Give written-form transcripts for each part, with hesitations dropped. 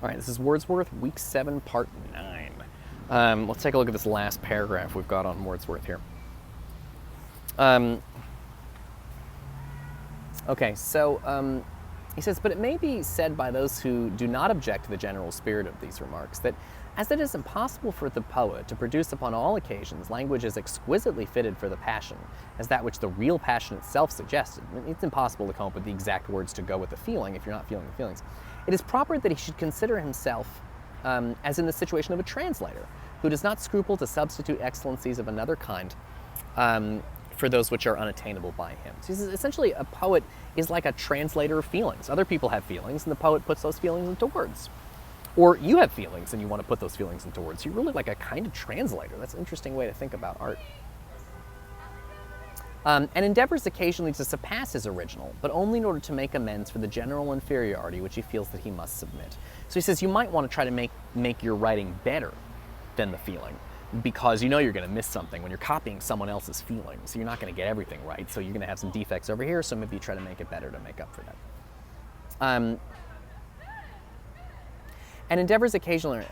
All right, this is Wordsworth, Week 7, Part 9. Let's take a look at this last paragraph we've got on Wordsworth here. He says, but it may be said by those who do not object to the general spirit of these remarks that as it is impossible for the poet to produce upon all occasions language as exquisitely fitted for the passion as that which the real passion itself suggested. I mean, it's impossible to come up with the exact words to go with the feeling if you're not feeling the feelings. It is proper that he should consider himself as in the situation of a translator who does not scruple to substitute excellencies of another kind for those which are unattainable by him. So he says, essentially, a poet is like a translator of feelings. Other people have feelings, and the poet puts those feelings into words. Or you have feelings, and you want to put those feelings into words. You're really like a kind of translator. That's an interesting way to think about art. And endeavors occasionally to surpass his original, but only in order to make amends for the general inferiority which he feels that he must submit. So he says you might want to try to make your writing better than the feeling, because you know you're going to miss something when you're copying someone else's feelings. So you're not going to get everything right, so you're going to have some defects over here, so maybe you try to make it better to make up for that. And endeavors occasionally,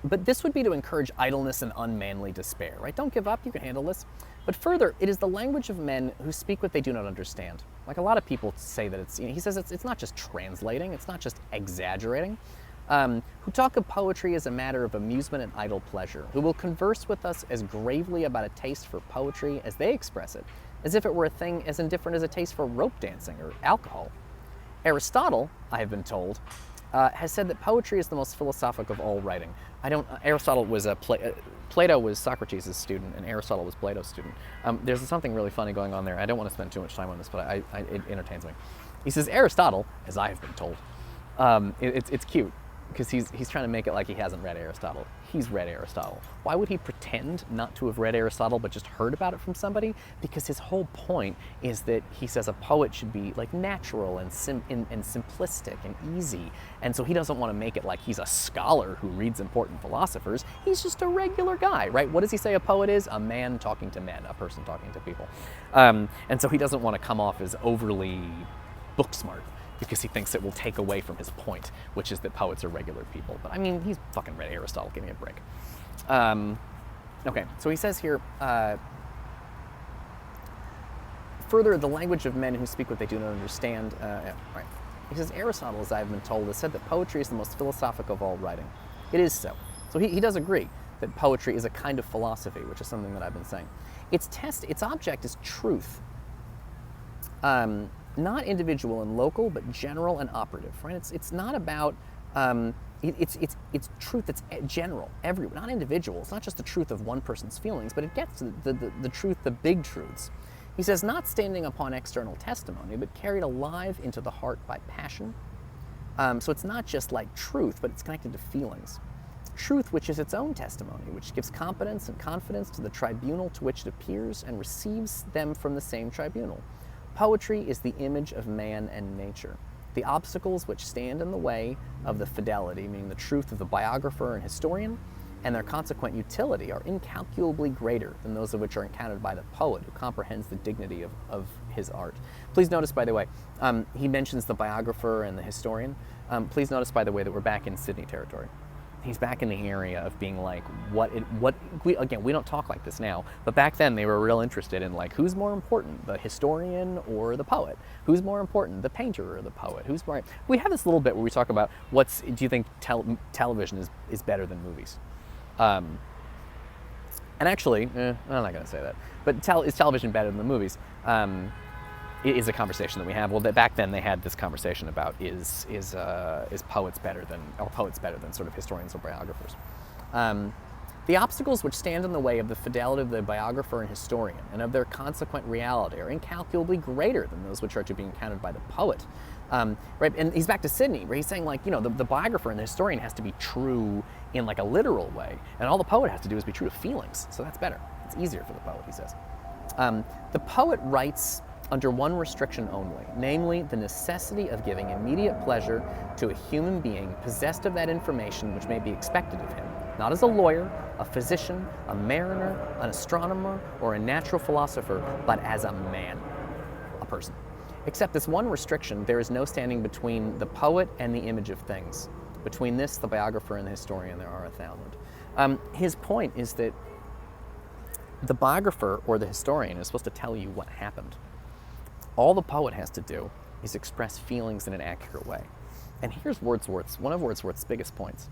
but this would be to encourage idleness and unmanly despair, right? Don't give up, you can handle this. But further, it is the language of men who speak what they do not understand. Like a lot of people say that it's, he says it's not just translating, it's not just exaggerating. Who talk of poetry as a matter of amusement and idle pleasure, who will converse with us as gravely about a taste for poetry as they express it, as if it were a thing as indifferent as a taste for rope dancing or alcohol. Aristotle, I have been told, has said that poetry is the most philosophic of all writing. Aristotle was Plato was Socrates' student, and Aristotle was Plato's student. There's something really funny going on there. I don't want to spend too much time on this, but it entertains me. He says, Aristotle, as I have been told, it's cute, because he's trying to make it like he hasn't read Aristotle. He's read Aristotle. Why would he pretend not to have read Aristotle but just heard about it from somebody? Because his whole point is that he says a poet should be like natural and simplistic and easy. And so he doesn't want to make it like he's a scholar who reads important philosophers. He's just a regular guy, right? What does he say a poet is? A man talking to men, a person talking to people. And so he doesn't want to come off as overly book smart, because he thinks it will take away from his point, which is that poets are regular people. But I mean, he's fucking read Aristotle, give me a break. Okay, so he says here, further, the language of men who speak what they do not understand. Right. He says, Aristotle, as I have been told, has said that poetry is the most philosophic of all writing. It is so. So he does agree that poetry is a kind of philosophy, which is something that I've been saying. Its object is truth. Not individual and local, but general and operative, right? It's not about, it's truth that's general, everyone, not individual. It's not just the truth of one person's feelings, but it gets to the truth, the big truths. He says, not standing upon external testimony, but carried alive into the heart by passion. So it's not just like truth, but it's connected to feelings. Truth, which is its own testimony, which gives competence and confidence to the tribunal to which it appears and receives them from the same tribunal. Poetry is the image of man and nature. The obstacles which stand in the way of the fidelity, meaning the truth of the biographer and historian, and their consequent utility are incalculably greater than those of which are encountered by the poet who comprehends the dignity of his art. Please notice, by the way, he mentions the biographer and the historian. Please notice, by the way, that we're back in Sydney territory. He's back in the area of being like, again, we don't talk like this now, but back then they were real interested in like, who's more important, the historian or the poet? Who's more important, the painter or the poet? We have this little bit where we talk about do you think television is better than movies? And actually, I'm not going to say that, but is television better than the movies? It is a conversation that we have. Well, back then they had this conversation about is poets better than sort of historians or biographers. The obstacles which stand in the way of the fidelity of the biographer and historian and of their consequent reality are incalculably greater than those which are to be encountered by the poet. Right, and he's back to Sydney, where he's saying like, the biographer and the historian has to be true in like a literal way, and all the poet has to do is be true to feelings. So that's better. It's easier for the poet, he says. The poet writes under one restriction only, namely the necessity of giving immediate pleasure to a human being possessed of that information which may be expected of him, not as a lawyer, a physician, a mariner, an astronomer, or a natural philosopher, but as a man, a person. Except this one restriction, there is no standing between the poet and the image of things. Between this, the biographer, and the historian, there are 1,000. His point is that the biographer or the historian is supposed to tell you what happened. All the poet has to do is express feelings in an accurate way. And here's one of Wordsworth's biggest points,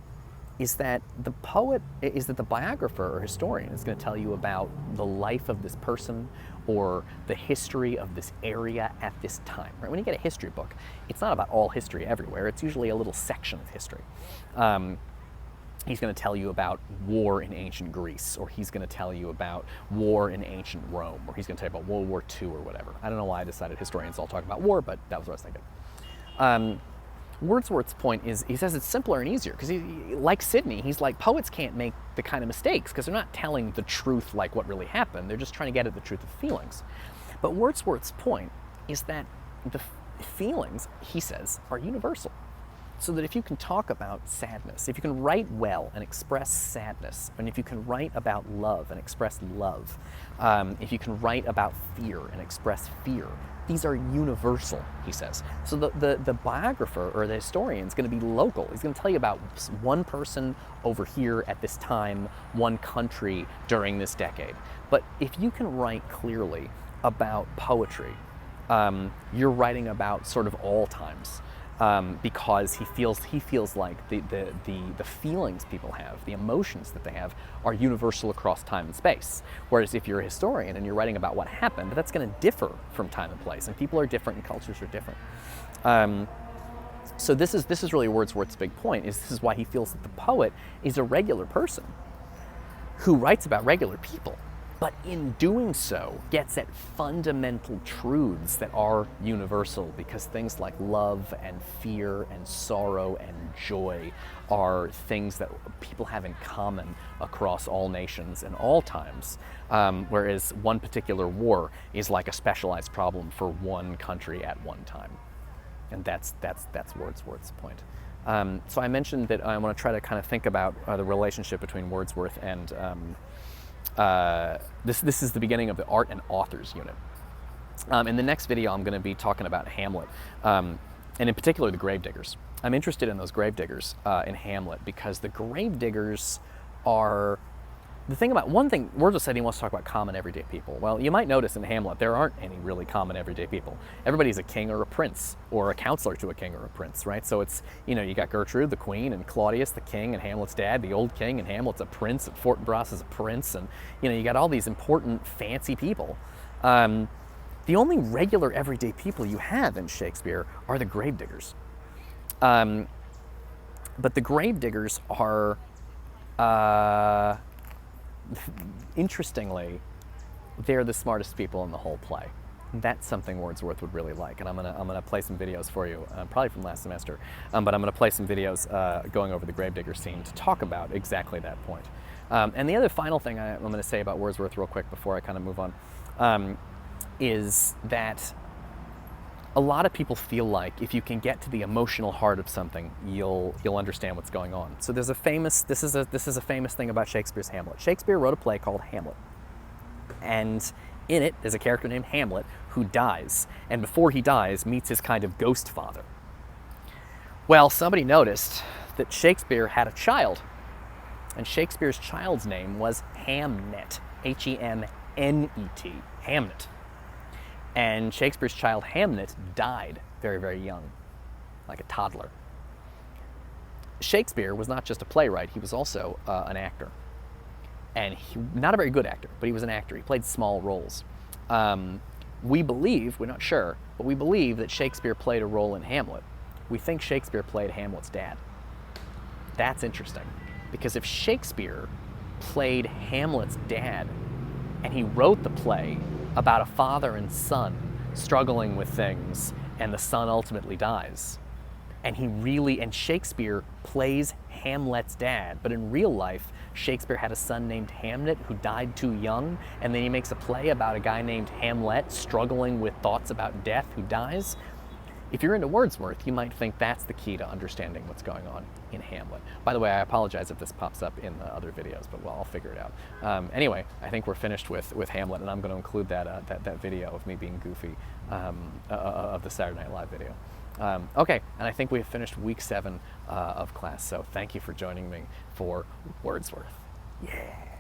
is that the biographer or historian is going to tell you about the life of this person or the history of this area at this time. Right? When you get a history book, it's not about all history everywhere. It's usually a little section of history. He's going to tell you about war in ancient Greece, or he's going to tell you about war in ancient Rome, or he's going to tell you about World War II or whatever. I don't know why I decided historians all talk about war, but that was what I was thinking. Wordsworth's point is, he says it's simpler and easier, because like Sidney, he's like, poets can't make the kind of mistakes, because they're not telling the truth like what really happened. They're just trying to get at the truth of feelings. But Wordsworth's point is that the feelings, he says, are universal. So that if you can talk about sadness, if you can write well and express sadness, and if you can write about love and express love, if you can write about fear and express fear, these are universal, he says. So the biographer or the historian is going to be local. He's going to tell you about one person over here at this time, one country during this decade. But if you can write clearly about poetry, you're writing about sort of all times. Because he feels like the feelings people have, the emotions that they have, are universal across time and space. Whereas if you're a historian and you're writing about what happened, that's going to differ from time and place, and people are different and cultures are different. So this is really Wordsworth's big point. This is why he feels that the poet is a regular person who writes about regular people, but in doing so gets at fundamental truths that are universal, because things like love and fear and sorrow and joy are things that people have in common across all nations and all times, whereas one particular war is like a specialized problem for one country at one time. And that's Wordsworth's point. So I mentioned that I want to try to kind of think about the relationship between Wordsworth and this is the beginning of the art and authors unit. In the next video, I'm going to be talking about Hamlet, and in particular the gravediggers. I'm interested in those gravediggers in Hamlet, because the gravediggers are one thing, Wordsworth said he wants to talk about common everyday people. Well, you might notice in Hamlet there aren't any really common everyday people. Everybody's a king or a prince, or a counselor to a king or a prince, right? So it's, you got Gertrude, the queen, and Claudius, the king, and Hamlet's dad, the old king, and Hamlet's a prince, and Fortinbras is a prince, and you got all these important, fancy people. The only regular everyday people you have in Shakespeare are the gravediggers. But the gravediggers are, interestingly, they're the smartest people in the whole play. That's something Wordsworth would really like, and I'm gonna play some videos for you, probably from last semester, but I'm gonna play some videos going over the gravedigger scene to talk about exactly that point. And the other final thing I'm gonna say about Wordsworth real quick before I kind of move on, is that a lot of people feel like if you can get to the emotional heart of something, you'll understand what's going on. So there's this is a famous thing about Shakespeare's Hamlet. Shakespeare wrote a play called Hamlet, and in it there's a character named Hamlet who dies, and before he dies meets his kind of ghost father. Well, somebody noticed that Shakespeare had a child, and Shakespeare's child's name was Hamnet, H-E-M-N-E-T, Hamnet. And Shakespeare's child Hamnet died very, very young, like a toddler. Shakespeare was not just a playwright, he was also an actor. And not a very good actor, but he was an actor. He played small roles. We believe, we're not sure, but we believe that Shakespeare played a role in Hamlet. We think Shakespeare played Hamlet's dad. That's interesting, because if Shakespeare played Hamlet's dad, and he wrote the play about a father and son struggling with things, and the son ultimately dies, and Shakespeare plays Hamlet's dad, but in real life, Shakespeare had a son named Hamlet who died too young, and then he makes a play about a guy named Hamlet struggling with thoughts about death who dies. If you're into Wordsworth, you might think that's the key to understanding what's going on in Hamlet. By the way, I apologize if this pops up in the other videos, but well, I'll figure it out. Anyway, I think we're finished with Hamlet, and I'm going to include that video of me being goofy of the Saturday Night Live video. Okay, and I think we have finished week 7 of class, so thank you for joining me for Wordsworth. Yeah.